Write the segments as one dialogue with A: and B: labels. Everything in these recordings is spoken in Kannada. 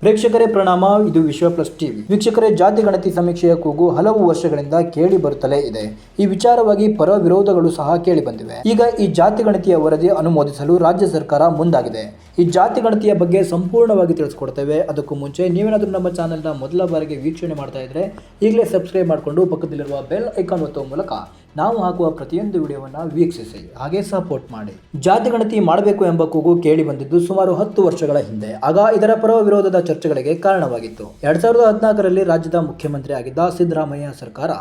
A: ಪ್ರೇಕ್ಷಕರೇ ಪ್ರಣಾಮ. ಇದು ವಿಶ್ವ ಪ್ಲಸ್ ಟಿವಿ. ವೀಕ್ಷಕರೇ, ಜಾತಿ ಗಣತಿ ಸಮೀಕ್ಷೆಯ ಕೂಗು ಹಲವು ವರ್ಷಗಳಿಂದ ಕೇಳಿ ಬರುತ್ತಲೇ ಇದೆ. ಈ ವಿಚಾರವಾಗಿ ಪರ ವಿರೋಧಗಳು ಸಹ ಕೇಳಿ ಬಂದಿವೆ. ಈಗ ಈ ಜಾತಿ ಗಣತಿಯ ವರದಿ ಅನುಮೋದಿಸಲು ರಾಜ್ಯ ಸರ್ಕಾರ ಮುಂದಾಗಿದೆ. ಈ ಜಾತಿ ಗಣತಿಯ ಬಗ್ಗೆ ಸಂಪೂರ್ಣವಾಗಿ ತಿಳಿಸ್ಕೊಡ್ತೇವೆ. ಅದಕ್ಕೂ ಮುಂಚೆ ನೀವೇನಾದರೂ ನಮ್ಮ ಚಾನೆಲ್ನ ಮೊದಲ ಬಾರಿಗೆ ವೀಕ್ಷಣೆ ಮಾಡ್ತಾ ಇದ್ರೆ ಈಗಲೇ ಸಬ್ಸ್ಕ್ರೈಬ್ ಮಾಡಿಕೊಂಡು ಪಕ್ಕದಲ್ಲಿರುವ ಬೆಲ್ ಐಕಾನ್ ಒತ್ತುವ ಮೂಲಕ ನಾವು ಹಾಕುವ ಪ್ರತಿಯೊಂದು ವಿಡಿಯೋವನ್ನು ವೀಕ್ಷಿಸಿ, ಹಾಗೆ ಸಪೋರ್ಟ್ ಮಾಡಿ. ಜಾತಿ ಗಣತಿ ಮಾಡಬೇಕು ಎಂಬ ಕೂಗು ಕೇಳಿ ಬಂದಿದ್ದು ಸುಮಾರು 10 ವರ್ಷಗಳ ಹಿಂದೆ. ಆಗ ಇದರ ಪರ ವಿರೋಧದ ಚರ್ಚೆಗಳಿಗೆ ಕಾರಣವಾಗಿತ್ತು. 2014ರಲ್ಲಿ ರಾಜ್ಯದ ಮುಖ್ಯಮಂತ್ರಿ ಆಗಿದ್ದ ಸಿದ್ದರಾಮಯ್ಯ ಸರ್ಕಾರ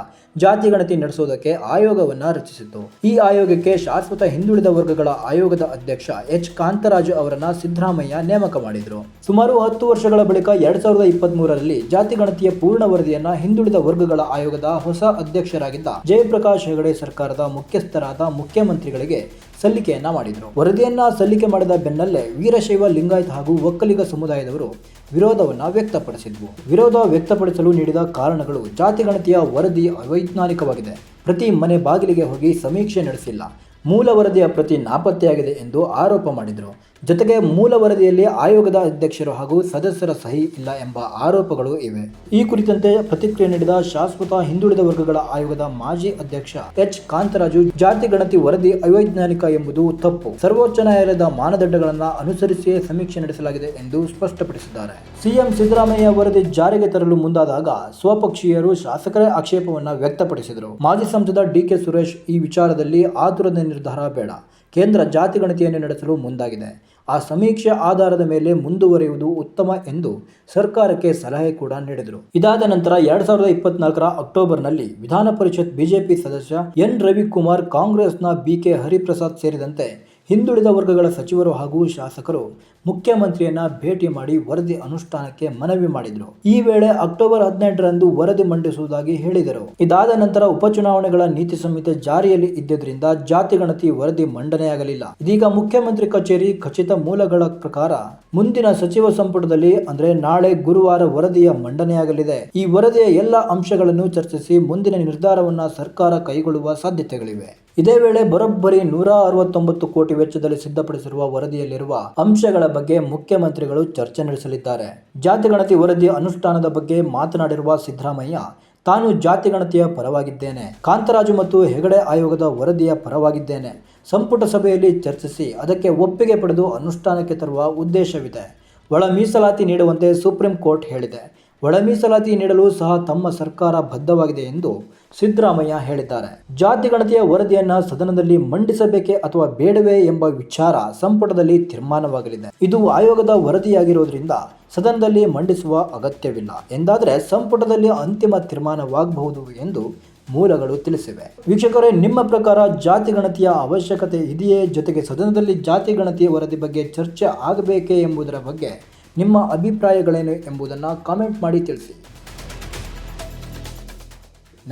A: ಜಾತಿ ಗಣತಿ ನಡೆಸುವುದಕ್ಕೆ ಆಯೋಗವನ್ನು ರಚಿಸಿತ್ತು. ಈ ಆಯೋಗಕ್ಕೆ ಶಾಶ್ವತ ಹಿಂದುಳಿದ ವರ್ಗಗಳ ಆಯೋಗದ ಅಧ್ಯಕ್ಷ ಎಚ್ ಕಾಂತರಾಜು ಅವರನ್ನ ಸಿದ್ದರಾಮಯ್ಯ ನೇಮಕ ಮಾಡಿದ್ರು. ಸುಮಾರು 10 ವರ್ಷಗಳ ಬಳಿಕ 2023ರಲ್ಲಿ ಜಾತಿ ಗಣತಿಯ ಪೂರ್ಣ ವರದಿಯನ್ನ ಹಿಂದುಳಿದ ವರ್ಗಗಳ ಆಯೋಗದ ಹೊಸ ಅಧ್ಯಕ್ಷರಾಗಿದ್ದ ಜಯಪ್ರಕಾಶ್ ಹೆಗಡೆ ಸರ್ಕಾರದ ಮುಖ್ಯಸ್ಥರಾದ ಮುಖ್ಯಮಂತ್ರಿಗಳಿಗೆ ಸಲ್ಲಿಕೆಯನ್ನ ಮಾಡಿದ್ರು. ವರದಿಯನ್ನ ಸಲ್ಲಿಕೆ ಮಾಡಿದ ಬೆನ್ನಲ್ಲೇ ವೀರಶೈವ, ಲಿಂಗಾಯತ ಹಾಗೂ ಒಕ್ಕಲಿಗ ಸಮುದಾಯದವರು ವಿರೋಧವನ್ನ ವ್ಯಕ್ತಪಡಿಸಿದ್ವು. ವಿರೋಧ ವ್ಯಕ್ತಪಡಿಸಲು ನೀಡಿದ ಕಾರಣಗಳು: ಜಾತಿ ಗಣತಿಯ ವರದಿ ಅವೈಜ್ಞಾನಿಕವಾಗಿದೆ, ಪ್ರತಿ ಮನೆ ಬಾಗಿಲಿಗೆ ಹೋಗಿ ಸಮೀಕ್ಷೆ ನಡೆಸಿಲ್ಲ, ಮೂಲ ವರದಿಯ ಪ್ರತಿ ನಾಪತ್ತೆಯಾಗಿದೆ ಎಂದು ಆರೋಪ ಮಾಡಿದರು. ಜೊತೆಗೆ ಮೂಲ ವರದಿಯಲ್ಲಿ ಆಯೋಗದ ಅಧ್ಯಕ್ಷರು ಹಾಗೂ ಸದಸ್ಯರ ಸಹಿ ಇಲ್ಲ ಎಂಬ ಆರೋಪಗಳು ಇವೆ. ಈ ಕುರಿತಂತೆ ಪ್ರತಿಕ್ರಿಯೆ ನೀಡಿದ ಶಾಶ್ವತ ಹಿಂದುಳಿದ ವರ್ಗಗಳ ಆಯೋಗದ ಮಾಜಿ ಅಧ್ಯಕ್ಷ ಎಚ್ ಕಾಂತರಾಜು, ಜಾತಿ ಗಣತಿ ವರದಿ ಅವೈಜ್ಞಾನಿಕ ಎಂಬುದು ತಪ್ಪು. ಸರ್ವೋಚ್ಚ ನ್ಯಾಯಾಲಯದ ಮಾನದಂಡಗಳನ್ನು ಅನುಸರಿಸಿಯೇ ಸಮೀಕ್ಷೆ ನಡೆಸಲಾಗಿದೆ ಎಂದು ಸ್ಪಷ್ಟಪಡಿಸಿದ್ದಾರೆ. ಸಿಎಂ ಸಿದ್ದರಾಮಯ್ಯ ವರದಿ ಜಾರಿಗೆ ತರಲು ಮುಂದಾದಾಗ ಸ್ವಪಕ್ಷೀಯರು, ಶಾಸಕರೇ ಆಕ್ಷೇಪವನ್ನು ವ್ಯಕ್ತಪಡಿಸಿದರು. ಮಾಜಿ ಸಂಸದ ಡಿಕೆ ಸುರೇಶ್, ಈ ವಿಚಾರದಲ್ಲಿ ಆತುರದ ನಿರ್ಧಾರ ಬೇಡ, ಕೇಂದ್ರ ಜಾತಿ ಗಣತಿಯನ್ನು ನಡೆಸಲು ಮುಂದಾಗಿದೆ, ಆ ಸಮೀಕ್ಷೆ ಆಧಾರದ ಮೇಲೆ ಮುಂದುವರಿಯುವುದು ಉತ್ತಮ ಎಂದು ಸರ್ಕಾರಕ್ಕೆ ಸಲಹೆ ಕೂಡ ನೀಡಿದರು. ಇದಾದ ನಂತರ 2024ರ ಅಕ್ಟೋಬರ್ನಲ್ಲಿ ವಿಧಾನ ಪರಿಷತ್ ಬಿಜೆಪಿ ಸದಸ್ಯ ಎನ್ ರವಿಕುಮಾರ್, ಕಾಂಗ್ರೆಸ್ನ ಬಿಕೆ ಹರಿಪ್ರಸಾದ್ ಸೇರಿದಂತೆ ಹಿಂದುಳಿದ ವರ್ಗಗಳ ಸಚಿವರು ಹಾಗೂ ಶಾಸಕರು ಮುಖ್ಯಮಂತ್ರಿಯನ್ನ ಭೇಟಿ ಮಾಡಿ ವರದಿ ಅನುಷ್ಠಾನಕ್ಕೆ ಮನವಿ ಮಾಡಿದರು. ಈ ವೇಳೆ ಅಕ್ಟೋಬರ್ 18ರಂದು ವರದಿ ಮಂಡಿಸುವುದಾಗಿ ಹೇಳಿದರು. ಇದಾದ ನಂತರ ಉಪಚುನಾವಣೆಗಳ ನೀತಿ ಸಂಹಿತೆ ಜಾರಿಯಲ್ಲಿ ಇದ್ದುದರಿಂದ ಜಾತಿ ಗಣತಿ ವರದಿ ಮಂಡನೆಯಾಗಲಿಲ್ಲ. ಇದೀಗ ಮುಖ್ಯಮಂತ್ರಿ ಕಚೇರಿ ಖಚಿತ ಮೂಲಗಳ ಪ್ರಕಾರ ಮುಂದಿನ ಸಚಿವ ಸಂಪುಟದಲ್ಲಿ ಅಂದ್ರೆ ನಾಳೆ ಗುರುವಾರ ವರದಿಯ ಮಂಡನೆಯಾಗಲಿದೆ. ಈ ವರದಿಯ ಎಲ್ಲ ಅಂಶಗಳನ್ನು ಚರ್ಚಿಸಿ ಮುಂದಿನ ನಿರ್ಧಾರವನ್ನ ಸರ್ಕಾರ ಕೈಗೊಳ್ಳುವ ಸಾಧ್ಯತೆಗಳಿವೆ. ಇದೇ ವೇಳೆ ಬರೋಬ್ಬರಿ 169 ಕೋಟಿ ವೆಚ್ಚದಲ್ಲಿ ಸಿದ್ಧಪಡಿಸಿರುವ ವರದಿಯಲ್ಲಿರುವ ಅಂಶಗಳ ಬಗ್ಗೆ ಮುಖ್ಯಮಂತ್ರಿಗಳು ಚರ್ಚೆ ನಡೆಸಲಿದ್ದಾರೆ. ಜಾತಿ ಗಣತಿ ವರದಿ ಅನುಷ್ಠಾನದ ಬಗ್ಗೆ ಮಾತನಾಡಿರುವ ಸಿದ್ದರಾಮಯ್ಯ, ತಾನು ಜಾತಿ ಗಣತಿಯ ಪರವಾಗಿದ್ದೇನೆ, ಕಾಂತರಾಜು ಮತ್ತು ಹೆಗಡೆ ಆಯೋಗದ ವರದಿಯ ಪರವಾಗಿದ್ದೇನೆ. ಸಂಪುಟ ಸಭೆಯಲ್ಲಿ ಚರ್ಚಿಸಿ ಅದಕ್ಕೆ ಒಪ್ಪಿಗೆ ಪಡೆದು ಅನುಷ್ಠಾನಕ್ಕೆ ತರುವ ಉದ್ದೇಶವಿದೆ. ಒಳ ಮೀಸಲಾತಿ ನೀಡುವಂತೆ ಸುಪ್ರೀಂ ಕೋರ್ಟ್ ಹೇಳಿದೆ. ಒಳ ಮೀಸಲಾತಿ ನೀಡಲು ಸಹ ತಮ್ಮ ಸರ್ಕಾರ ಬದ್ಧವಾಗಿದೆ ಎಂದು ಸಿದ್ದರಾಮಯ್ಯ ಹೇಳಿದ್ದಾರೆ. ಜಾತಿ ಗಣತಿಯ ವರದಿಯನ್ನ ಸದನದಲ್ಲಿ ಮಂಡಿಸಬೇಕೇ ಅಥವಾ ಬೇಡವೇ ಎಂಬ ವಿಚಾರ ಸಂಪುಟದಲ್ಲಿ ತೀರ್ಮಾನವಾಗಲಿದೆ. ಇದು ಆಯೋಗದ ವರದಿಯಾಗಿರುವುದರಿಂದ ಸದನದಲ್ಲಿ ಮಂಡಿಸುವ ಅಗತ್ಯವಿಲ್ಲ ಎಂದಾದರೆ ಸಂಪುಟದಲ್ಲಿ ಅಂತಿಮ ತೀರ್ಮಾನವಾಗಬಹುದು ಎಂದು ಮೂಲಗಳು ತಿಳಿಸಿವೆ. ವೀಕ್ಷಕರೇ, ನಿಮ್ಮ ಪ್ರಕಾರ ಜಾತಿ ಗಣತಿಯ ಅವಶ್ಯಕತೆ ಇದೆಯೇ? ಜೊತೆಗೆ ಸದನದಲ್ಲಿ ಜಾತಿ ಗಣತಿಯ ವರದಿ ಬಗ್ಗೆ ಚರ್ಚೆ ಆಗಬೇಕೇ ಎಂಬುದರ ಬಗ್ಗೆ ನಿಮ್ಮ ಅಭಿಪ್ರಾಯಗಳೇನು ಎಂಬುದನ್ನು ಕಾಮೆಂಟ್ ಮಾಡಿ ತಿಳಿಸಿ.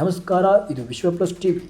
A: ನಮಸ್ಕಾರ. ಇದು ವಿಶ್ವ ಪ್ಲಸ್ ಟಿವಿ.